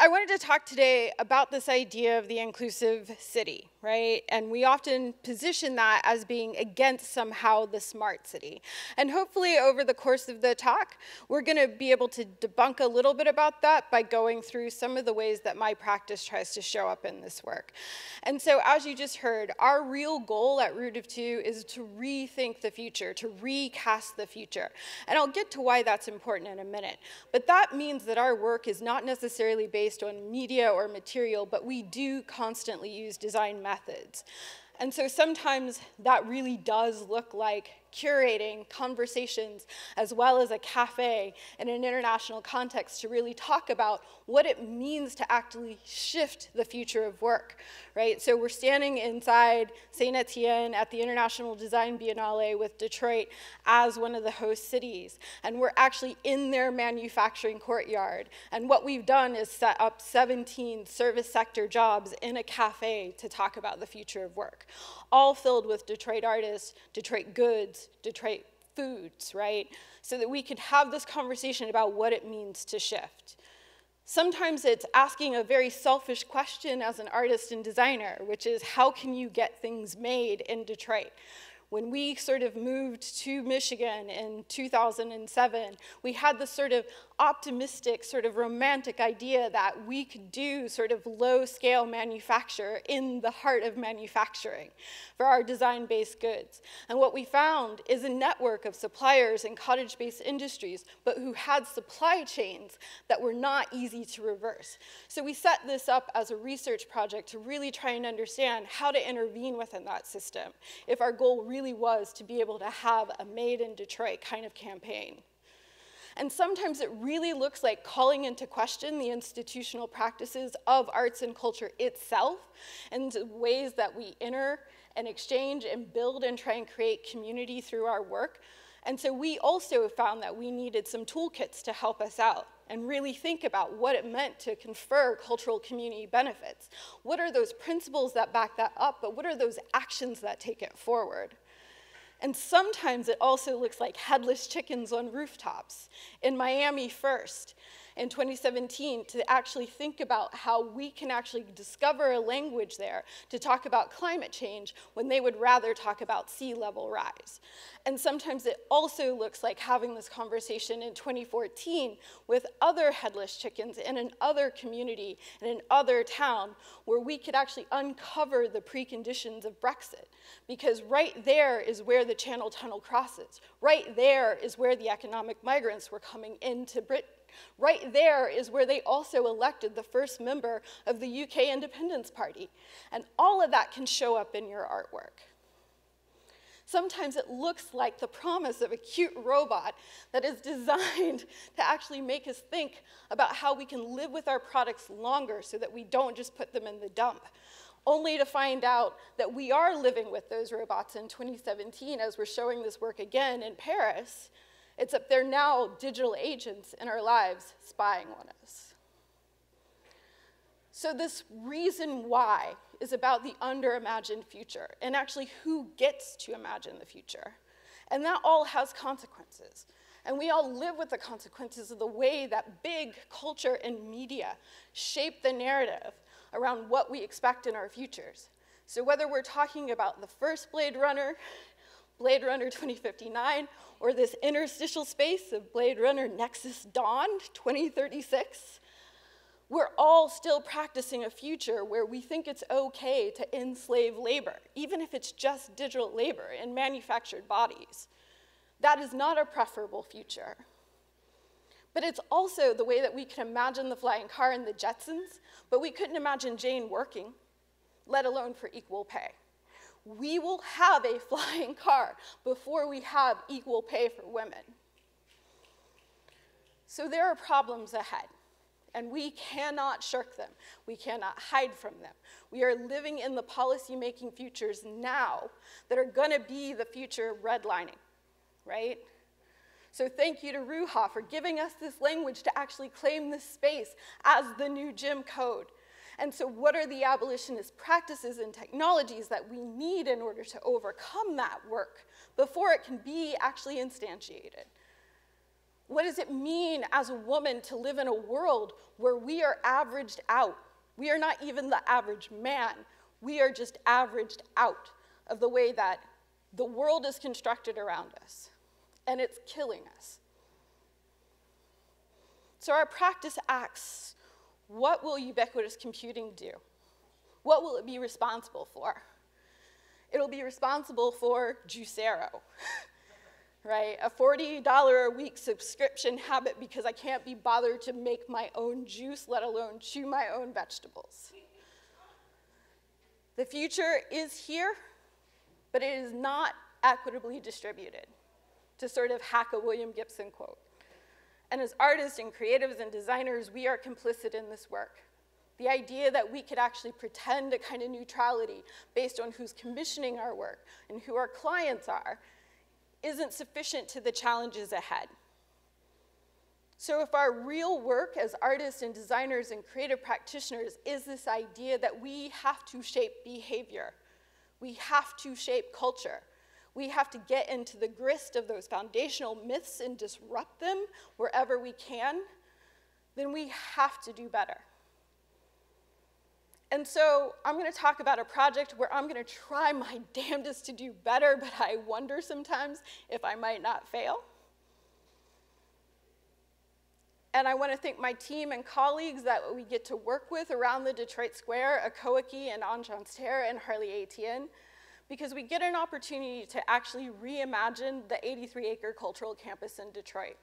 I wanted to talk today about this idea of the inclusive city, right? And we often position that as being against somehow the smart city. And hopefully over the course of the talk, we're gonna be able to debunk a little bit about that by going through some of the ways that my practice tries to show up in this work. And so as you just heard, our real goal at Root of Two is to rethink the future, to recast the future. And I'll get to why that's important in a minute. But that means that our work is not necessarily based on media or material, but we do constantly use design methods. And so sometimes that really does look like curating conversations as well as a cafe in an international context to really talk about what it means to actually shift the future of work, right? So we're standing inside Saint Etienne at the International Design Biennale with Detroit as one of the host cities, and we're actually in their manufacturing courtyard. And what we've done is set up 17 service sector jobs in a cafe to talk about the future of work, all filled with Detroit artists, Detroit goods, Detroit foods, right? So that we could have this conversation about what it means to shift. Sometimes it's asking a very selfish question as an artist and designer, which is how can you get things made in Detroit? When we sort of moved to Michigan in 2007, we had this sort of optimistic, sort of romantic idea that we could do sort of low-scale manufacture in the heart of manufacturing for our design-based goods. And what we found is a network of suppliers and cottage-based industries, but who had supply chains that were not easy to reverse. So we set this up as a research project to really try and understand how to intervene within that system if our goal really was to be able to have a Made in Detroit kind of campaign. And sometimes it really looks like calling into question the institutional practices of arts and culture itself and the ways that we enter and exchange and build and try and create community through our work. And so we also found that we needed some toolkits to help us out and really think about what it meant to confer cultural community benefits. What are those principles that back that up, but what are those actions that take it forward? And sometimes it also looks like headless chickens on rooftops. In Miami first, in 2017, to actually think about how we can actually discover a language there to talk about climate change when they would rather talk about sea level rise. And sometimes it also looks like having this conversation in 2014 with other headless chickens in another community, in another town, where we could actually uncover the preconditions of Brexit. Because right there is where the Channel Tunnel crosses. Right there is where the economic migrants were coming into Britain. Right there is where they also elected the first member of the UK Independence Party. And all of that can show up in your artwork. Sometimes it looks like the promise of a cute robot that is designed to actually make us think about how we can live with our products longer so that we don't just put them in the dump. Only to find out that we are living with those robots in 2017 as we're showing this work again in Paris. Except they're now digital agents in our lives spying on us. So this reason why is about the under-imagined future and actually who gets to imagine the future. And that all has consequences. And we all live with the consequences of the way that big culture and media shape the narrative around what we expect in our futures. So whether we're talking about the first Blade Runner 2059, or this interstitial space of Blade Runner Nexus Dawn 2036, we're all still practicing a future where we think it's okay to enslave labor, even if it's just digital labor in manufactured bodies. That is not a preferable future. But it's also the way that we can imagine the flying car and the Jetsons, but we couldn't imagine Jane working, let alone for equal pay. We will have a flying car before we have equal pay for women. So there are problems ahead, and we cannot shirk them. We cannot hide from them. We are living in the policy-making futures now that are gonna be the future redlining, right? So thank you to Ruha for giving us this language to actually claim this space as the new Jim Code. And so what are the abolitionist practices and technologies that we need in order to overcome that work before it can be actually instantiated? What does it mean as a woman to live in a world where we are averaged out? We are not even the average man. We are just averaged out of the way that the world is constructed around us, and it's killing us. So our practice asks, what will ubiquitous computing do? What will it be responsible for? It'll be responsible for juicero, right? A $40 a week subscription habit because I can't be bothered to make my own juice, let alone chew my own vegetables. The future is here, but it is not equitably distributed, to sort of hack a William Gibson quote. And as artists and creatives and designers, we are complicit in this work. The idea that we could actually pretend a kind of neutrality based on who's commissioning our work and who our clients are isn't sufficient to the challenges ahead. So if our real work as artists and designers and creative practitioners is this idea that we have to shape behavior, we have to shape culture, we have to get into the grist of those foundational myths and disrupt them wherever we can, then we have to do better. And so I'm going to talk about a project where I'm going to try my damnedest to do better, but I wonder sometimes if I might not fail. And I want to thank my team and colleagues that we get to work with around the Detroit Square, Akoaki and Enchanterre and Harley Etienne, because we get an opportunity to actually reimagine the 83-acre cultural campus in Detroit.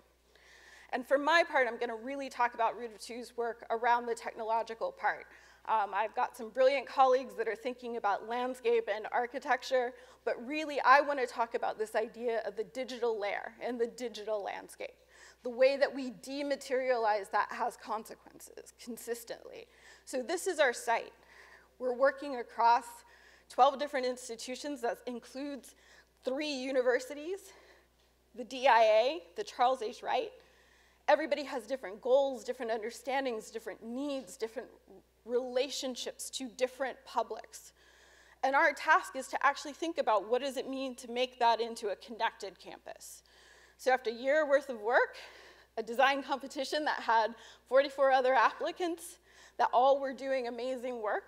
And for my part, I'm going to really talk about Root of Two's work around the technological part. I've got some brilliant colleagues that are thinking about landscape and architecture, but really I want to talk about this idea of the digital layer and the digital landscape. The way that we dematerialize that has consequences consistently. So this is our site. We're working across 12 different institutions. That includes 3 universities, the DIA, the Charles H. Wright. Everybody has different goals, different understandings, different needs, different relationships to different publics. And our task is to actually think about what does it mean to make that into a connected campus. So after a year worth of work, a design competition that had 44 other applicants that all were doing amazing work,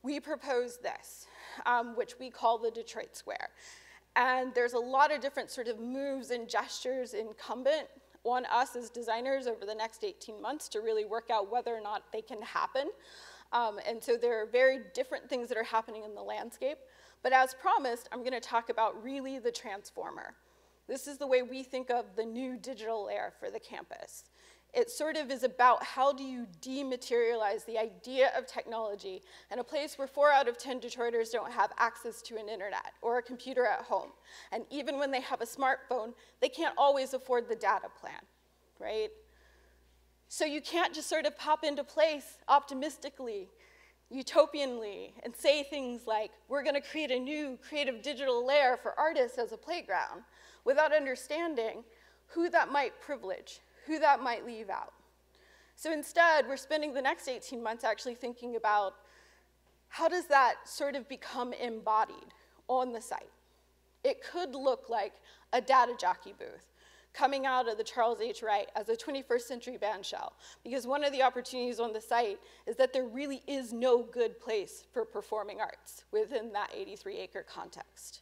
we proposed this, which we call the Detroit Square. And there's a lot of different sort of moves and gestures incumbent on us as designers over the next 18 months to really work out whether or not they can happen. And so there are very different things that are happening in the landscape. But as promised, I'm going to talk about really the transformer. This is the way we think of the new digital layer for the campus. It sort of is about how do you dematerialize the idea of technology in a place where 4 out of 10 Detroiters don't have access to an internet or a computer at home. And even when they have a smartphone, they can't always afford the data plan, right? So you can't just sort of pop into place optimistically, utopianly, and say things like, we're going to create a new creative digital layer for artists as a playground, without understanding who that might privilege, who that might leave out. So instead, we're spending the next 18 months actually thinking about how does that sort of become embodied on the site. It could look like a data jockey booth coming out of the Charles H. Wright as a 21st century band shell, because one of the opportunities on the site is that there really is no good place for performing arts within that 83-acre context,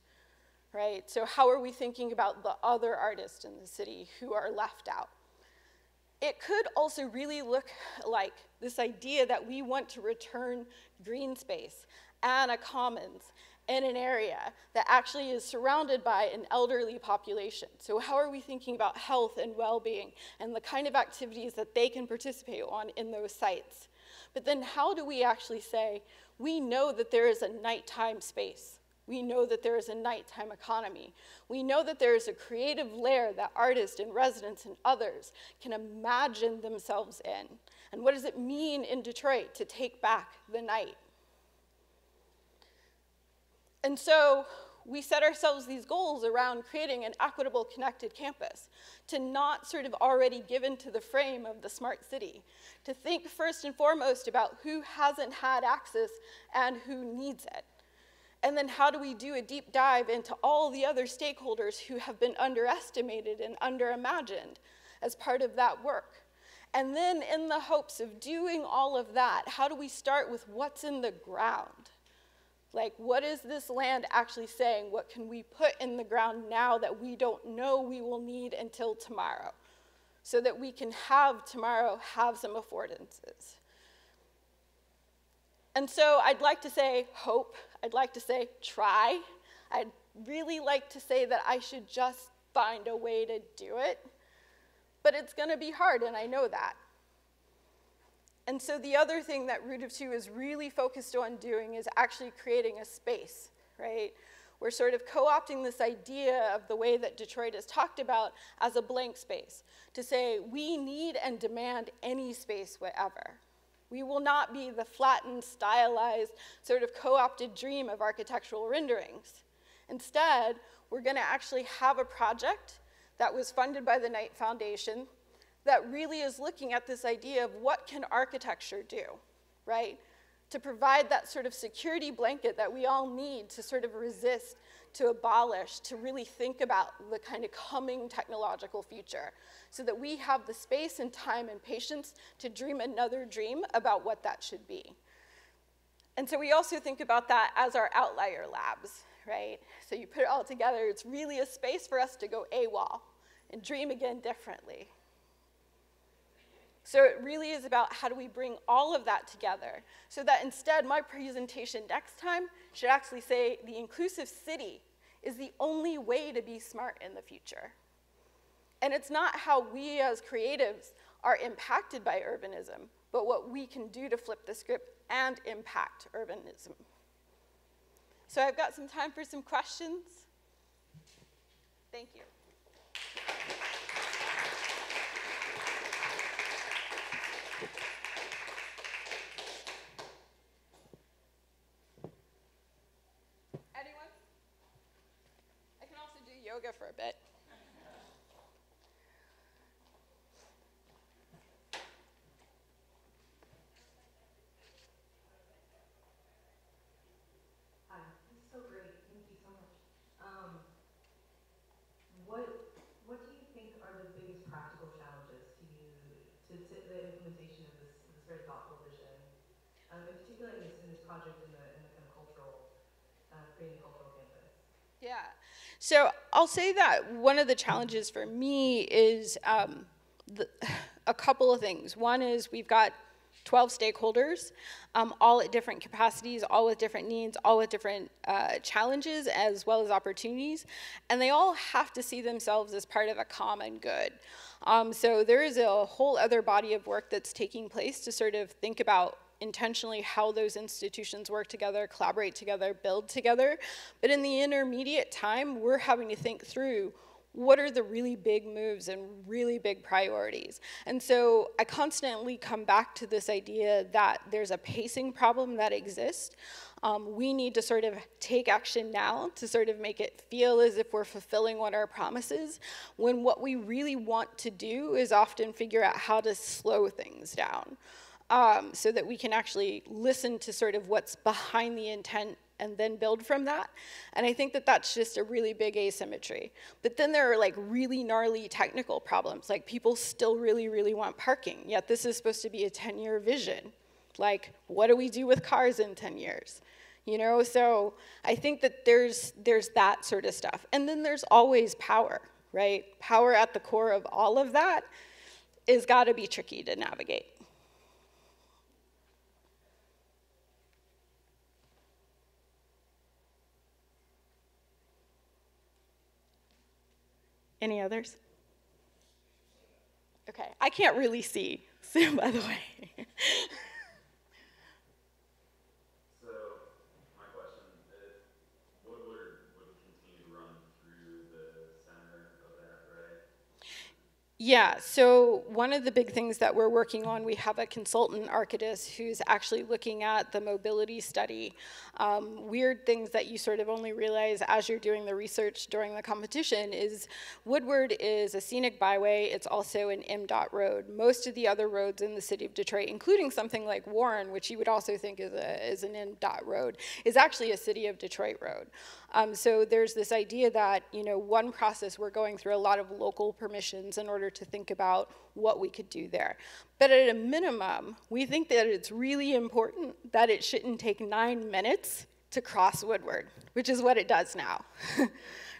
right? So how are we thinking about the other artists in the city who are left out? It could also really look like this idea that we want to return green space and a commons in an area that actually is surrounded by an elderly population. So how are we thinking about health and well-being and the kind of activities that they can participate on in those sites? But then how do we actually say, we know that there is a nighttime space. We know that there is a nighttime economy. We know that there is a creative layer that artists and residents and others can imagine themselves in. And what does it mean in Detroit to take back the night? And so we set ourselves these goals around creating an equitable, connected campus, to not sort of already give into the frame of the smart city, to think first and foremost about who hasn't had access and who needs it. And then how do we do a deep dive into all the other stakeholders who have been underestimated and underimagined, as part of that work. And then in the hopes of doing all of that, how do we start with what's in the ground? Like, what is this land actually saying? What can we put in the ground now that we don't know we will need until tomorrow? So that we can have tomorrow have some affordances. And so I'd like to say hope. I'd like to say try. I'd really like to say that I should just find a way to do it. But it's going to be hard, and I know that. And so the other thing that Root of Two is really focused on doing is actually creating a space, right? We're sort of co-opting this idea of the way that Detroit is talked about as a blank space, to say we need and demand any space whatever. We will not be the flattened, stylized, sort of co-opted dream of architectural renderings. Instead, we're going to actually have a project that was funded by the Knight Foundation that really is looking at this idea of what can architecture do, right? To provide that sort of security blanket that we all need to sort of resist, to abolish, to really think about the kind of coming technological future, so that we have the space and time and patience to dream another dream about what that should be. And so we also think about that as our outlier labs, right? So you put it all together, it's really a space for us to go AWOL and dream again differently. So it really is about how do we bring all of that together so that instead my presentation next time should actually say the inclusive city is the only way to be smart in the future. And it's not how we as creatives are impacted by urbanism, but what we can do to flip the script and impact urbanism. So I've got some time for some questions. Thank you. Anyone? I can also do yoga for a bit. What do you think are the biggest practical challenges to the implementation of this very thoughtful vision, in particular in this project in the kind of cultural, creating a cultural campus? Yeah, so I'll say that one of the challenges for me is a couple of things. One is we've got 12 stakeholders, all at different capacities, all with different needs, all with different challenges as well as opportunities, and they all have to see themselves as part of a common good. So there is a whole other body of work that's taking place to sort of think about intentionally how those institutions work together, collaborate together, build together. But in the intermediate time, we're having to think through what are the really big moves and really big priorities. And so I constantly come back to this idea that there's a pacing problem that exists. We need to sort of take action now to sort of make it feel as if we're fulfilling what our promise is, when what we really want to do is often figure out how to slow things down. So that we can actually listen to sort of what's behind the intent and then build from that. And I think that that's just a really big asymmetry. But then there are like really gnarly technical problems, like people still really, really want parking, yet this is supposed to be a 10-year vision. Like, what do we do with cars in 10 years? You know, so I think that there's that sort of stuff. And then there's always power, right? Power at the core of all of that is gotta be tricky to navigate. Any others? Okay, I can't really see, so by the way. So, my question is, Woodward would continue to run through the center of that, right? Yeah, so one of the big things that we're working on, we have a consultant, Arcadis, who's actually looking at the mobility study. Weird things that you sort of only realize as you're doing the research during the competition is Woodward is a scenic byway. It's also an MDOT road. Most of the other roads in the city of Detroit, including something like Warren, which you would also think is an MDOT road, is actually a city of Detroit road. So there's this idea that, you know, one process, we're going through a lot of local permissions in order to think about what we could do there. But at a minimum, we think that it's really important that it shouldn't take 9 minutes to cross Woodward, which is what it does now.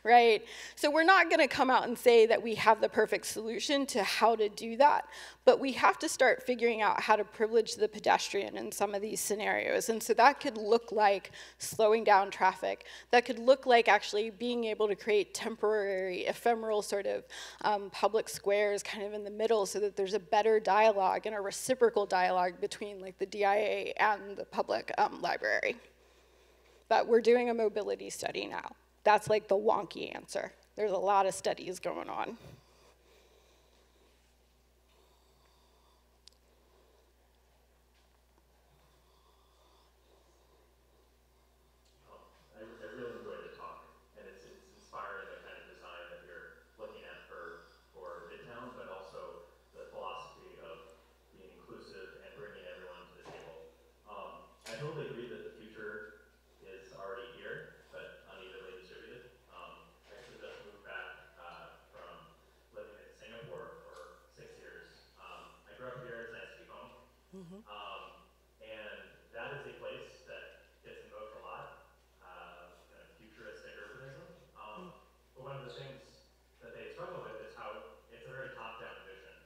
Right? So we're not going to come out and say that we have the perfect solution to how to do that, but we have to start figuring out how to privilege the pedestrian in some of these scenarios. And so that could look like slowing down traffic. That could look like actually being able to create temporary, ephemeral sort of public squares kind of in the middle so that there's a better dialogue and a reciprocal dialogue between like the DIA and the public library. But we're doing a mobility study now. That's like the wonky answer. There's a lot of studies going on. I really enjoyed the talk, and it's inspiring the kind of design that you're looking at for Midtown, but also the philosophy of being inclusive and bringing everyone to the table. I totally agree that the future is already here, but unevenly distributed. I actually just moved back from living in Singapore for 6 years. I grew up here, it's nice to be home. And that is a place that gets invoked a lot, kind of futuristic urbanism. But one of the things that they struggle with is how it's a very top-down vision.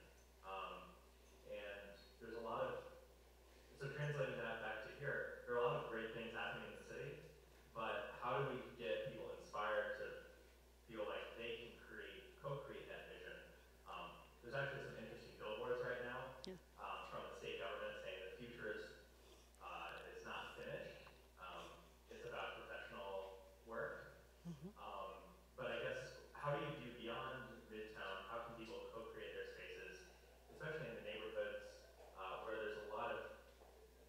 And there's a lot of, so translating that back to here, there are a lot of great things happening in the city, but how do we get people inspired to feel like they can co-create that vision? There's actually some interesting billboards right now from the state government saying the future is not finished. It's about professional work. But I guess, how do you do beyond Midtown? How can people co-create their spaces, especially in the neighborhoods where there's a lot of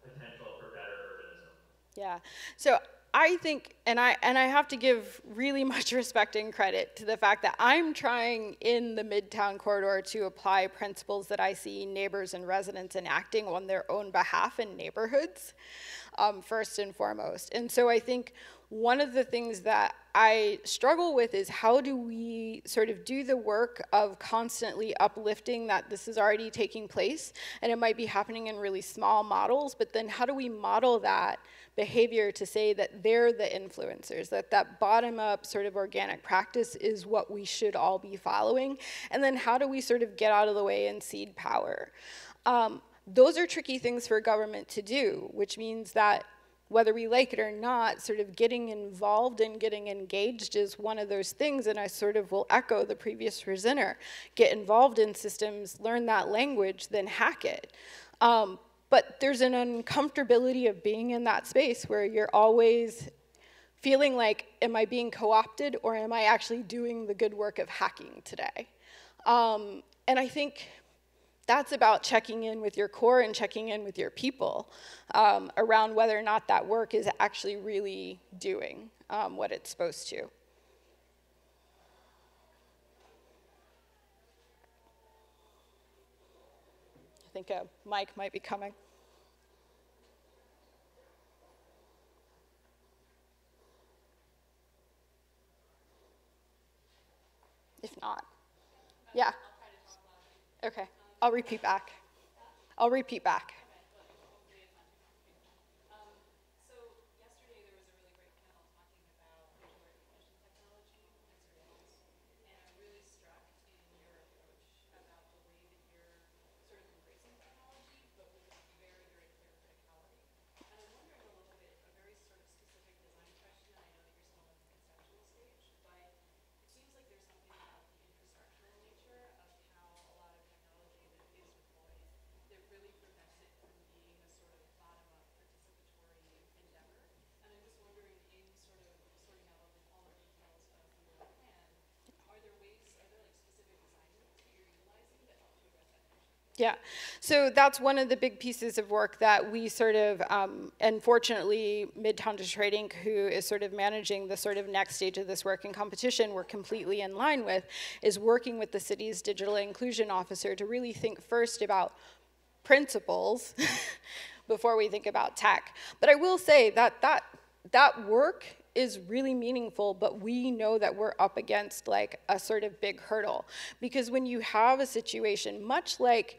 potential for better urbanism? Yeah, so I think, and I have to give really much respect and credit to the fact that I'm trying in the Midtown corridor to apply principles that I see neighbors and residents enacting on their own behalf in neighborhoods, first and foremost. And so I think one of the things that I struggle with is how do we sort of do the work of constantly uplifting that this is already taking place, and it might be happening in really small models, but then how do we model that behavior to say that they're the influencers, that that bottom-up sort of organic practice is what we should all be following, and then how do we sort of get out of the way and cede power? Those are tricky things for government to do, which means that whether we like it or not, sort of getting involved and getting engaged is one of those things, and I sort of will echo the previous presenter. Get involved in systems, learn that language, then hack it. But there's an uncomfortability of being in that space where you're always feeling like, am I being co-opted or am I actually doing the good work of hacking today? And I think that's about checking in with your core and checking in with your people around whether or not that work is actually really doing what it's supposed to. I think a mic might be coming. If not, yeah. Okay. I'll repeat back. I'll repeat back. So yesterday there was a really great panel talking about facial recognition technology and surveillance, and I'm really struck in your approach about the way that you're sort of embracing technology, but with very, very clear criticality. And I'm wondering a little bit, a very sort of specific design question, and I know that you're still in the conceptual stage, but it seems like there's something about the infrastructural nature of how a lot of technology that is deployed that really prevents it from being a sort of bottom-up participatory endeavor. And I'm just wondering, in sort of sorting out all the details of your plan, are there like specific design rules that you're utilizing that help to address that issue? Yeah, so that's one of the big pieces of work that we sort of, and fortunately, Midtown Detroit Inc., who is sort of managing the sort of next stage of this work in competition, we're completely in line with, is working with the city's digital inclusion officer to really think first about principles before we think about tech. But I will say that that work is really meaningful, but we know that we're up against like a sort of big hurdle. Because when you have a situation, much like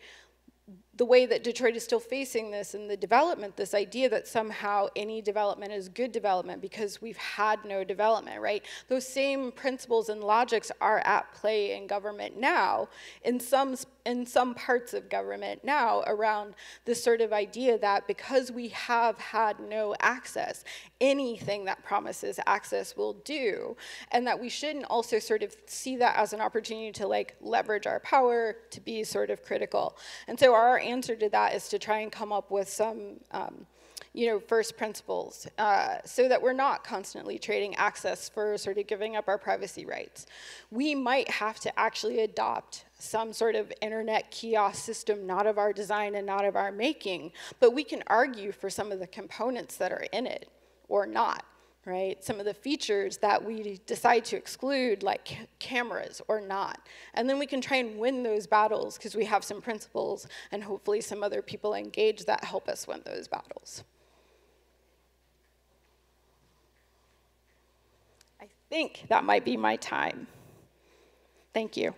the way that Detroit is still facing this in the development, this idea that somehow any development is good development because we've had no development, right? Those same principles and logics are at play in government now, in some parts of government now, around this sort of idea that because we have had no access, anything that promises access will do, and that we shouldn't also sort of see that as an opportunity to like leverage our power, to be sort of critical. And so our answer to that is to try and come up with some first principles so that we're not constantly trading access for sort of giving up our privacy rights. We might have to actually adopt some sort of internet kiosk system, not of our design and not of our making, but we can argue for some of the components that are in it or not. Right? Some of the features that we decide to exclude, like cameras or not. And then we can try and win those battles because we have some principles and hopefully some other people engaged that help us win those battles. I think that might be my time. Thank you.